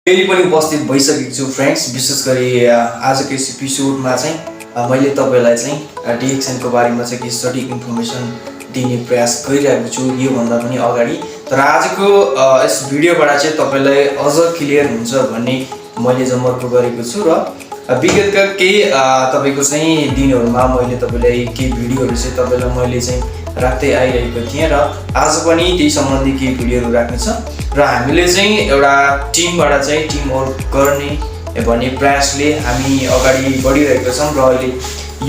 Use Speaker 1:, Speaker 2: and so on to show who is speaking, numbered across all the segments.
Speaker 1: फेरि पनि उपस्थित भइसकेको छु फ्रेन्ड्स। विशेष गरी आजको यस एपिसोडमा चाहिँ मैले तपाईलाई चाहिँ DXN को बारेमा चाहिँ केही सटिक इन्फर्मेसन दिने प्रयास गरिरहेको छु यो भन्दा पनि अगाडि। तर आजको यस भिडियोबाट चाहिँ तपाईलाई अझ क्लियर हुन्छ भन्ने मैले जमर्को गरेको छु र विगतका केही तपाईको चाहिँ दिनहरुमा मैले तपाईलाई केही भिडियोहरु चाहिँ तपाईलाई मैले चाहिँ राख्दै आइरहेको थिएँ र आज पनि त्यही सम्बन्धी केही भिडियोहरु राख्ने छ र हामीले चाहिँ एउटा टिमबाट चाहिँ टिम वर्क गर्ने भन्ने प्रयासले हामी अगाडि बढिरहेका छौं र अहिले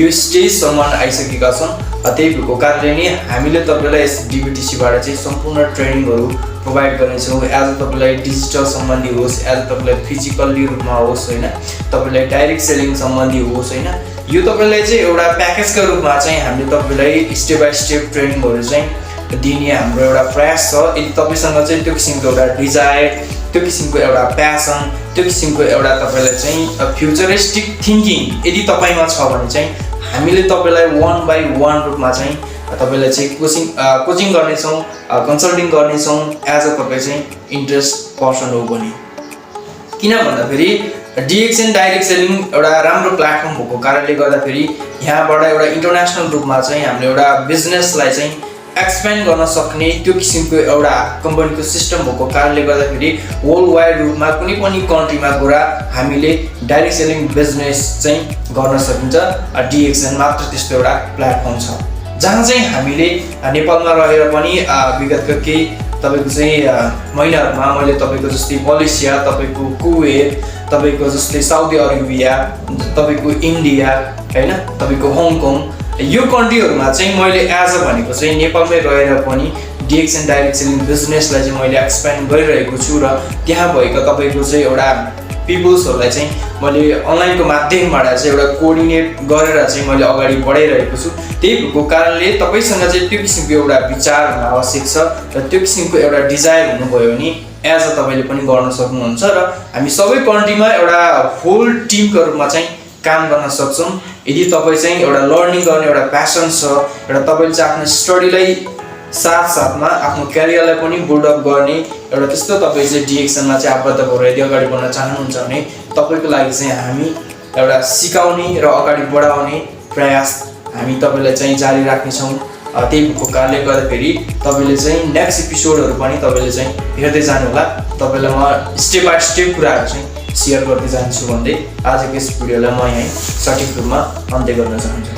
Speaker 1: यो स्टेजसम्म आइसकेका छौं। त्यही भएको कारणले नै हामीले तपाईलाई यस DBTC बाट चाहिँ सम्पूर्ण ट्रेनिङहरु प्रोवाइड गर्नेछौं। एज तपाईलाई डिजिटल सम्बन्धी होस्, एज तपाईलाई फिजिकली रूपमा होस् हैन, तपाईलाई डाइरेक्ट सेलिङ सम्बन्धी होस् हैन, यो तपाईलाई चाहिँ एउटा प्याकेजका रूपमा चाहिँ हामीले तपाईलाई स्टेप बाइ स्टेप ट्रेनिङहरु चाहिँ दिने हाम्रो एउटा प्रयास छ। यदि तपाईसँग चाहिँ त्यो किसिमको एउटा डिजायर, त्यो किसिमको एउटा प्यासन, त्यो किसिमको एउटा तपाईलाई चाहिँ फ्युचरिस्टिक थिंकिङ यदि तपाईमा छ भने चाहिँ हामीले तपाईलाई 1 बाइ 1 रूपमा चाहिँ तपाईलाई चाहिँ कोचिङ गर्ने छौं, कन्सल्टिङ गर्ने छौं एज अ तपाई चाहिँ इन्ट्रेस्ट पर्सन हो भने। किन भन्दाखेरि DXN डाइरेक्ट सेलिङ एउटा राम्रो प्लेटफर्म भएको कारणले गर्दा फेरि यहाँबाट एउटा इन्टरनेशनल रूपमा चाहिँ हामीले एउटा बिजनेसलाई चाहिँ एक्सपेन्ड गर्न सक्ने त्यो किसिमको एउटा कम्पनीको सिस्टम भएको कारणले गर्दा फेरि वर्ल्ड वाइड रूपमा कुनै पनि कन्ट्रीमा गएर हामीले डाइरेक्ट सेलिङ बिजनेस चाहिँ गर्न सकिन्छ। DXN मात्र त्यस्तो एउटा प्लेटफर्म छ जहाँ चाहिँ हामीले नेपालमा रहेर पनि विगतका केही तपाईको चाहिँ महिनाहरुमा मैले तपाईको जस्तै मलेसिया, तपाईको कुवेत, तपाईको जस्तै साउदी अरेबिया, तपाईको इन्डिया हैन, तपाईको हङकङ, यो कन्ट्रीहरुमा चाहिँ मैले एज अ भनेको चाहिँ नेपालमै रहेर पनि DXN डाइरेक्ट सेलिङ बिजनेसलाई चाहिँ मैले एक्सपेन्ड गरिरहेको छु र त्यहाँ भएको तपाईको चाहिँ एउटा पिपल्सहरुलाई चाहिँ मैले अनलाइनको माध्यमबाट चाहिँ एउटा कोअर्डिनेट गरेर चाहिँ मैले अगाडि बढाइरहेको छु। त्यही भएको कारणले तपाईसँग चाहिँ त्यो किसिमको एउटा विचार हुन आवश्यक छ र त्यो किसिमको एउटा डिजायर हुनुभयो भने एज अ तपाईले पनि गर्न सक्नुहुन्छ र हामी सबै कन्ट्रीमा एउटा फुल टिमको रूपमा चाहिँ काम गर्न सक्छौं। यदि तपाई चाहिँ एउटा लर्निङ गर्ने एउटा प्यासन छ, एउटा तपाईले चाहिँ आफ्नो स्टडीलाई साथसाथमा आफ्नो क्यारियरलाई पनि बिल्ड अप गर्ने एउटा त्यस्तो तपाई चाहिँ DXN मा चाहिँ आबद्ध भएर यदि अगाडि बढ्न चाहनुहुन्छ भने तपाईको लागि चाहिँ हामी एउटा सिकाउने र अगाडि बढाउने प्रयास हामी तपाईलाई चाहिँ जारी राख्ने छौं। त्यही भएको कारणले गर्दा फेरि तपाईले चाहिँ नेक्स्ट एपिसोडहरु पनि तपाईले चाहिँ हेर्दै जानु होला। तपाईलाई म स्टेप बाइ स्टेप कुराहरु चाहिँ शेयर गर्दै जान्छु भन्दै आजको यस भिडियोलाई म यही सटिक रूपमा अन्त्य गर्न चाहन्छु।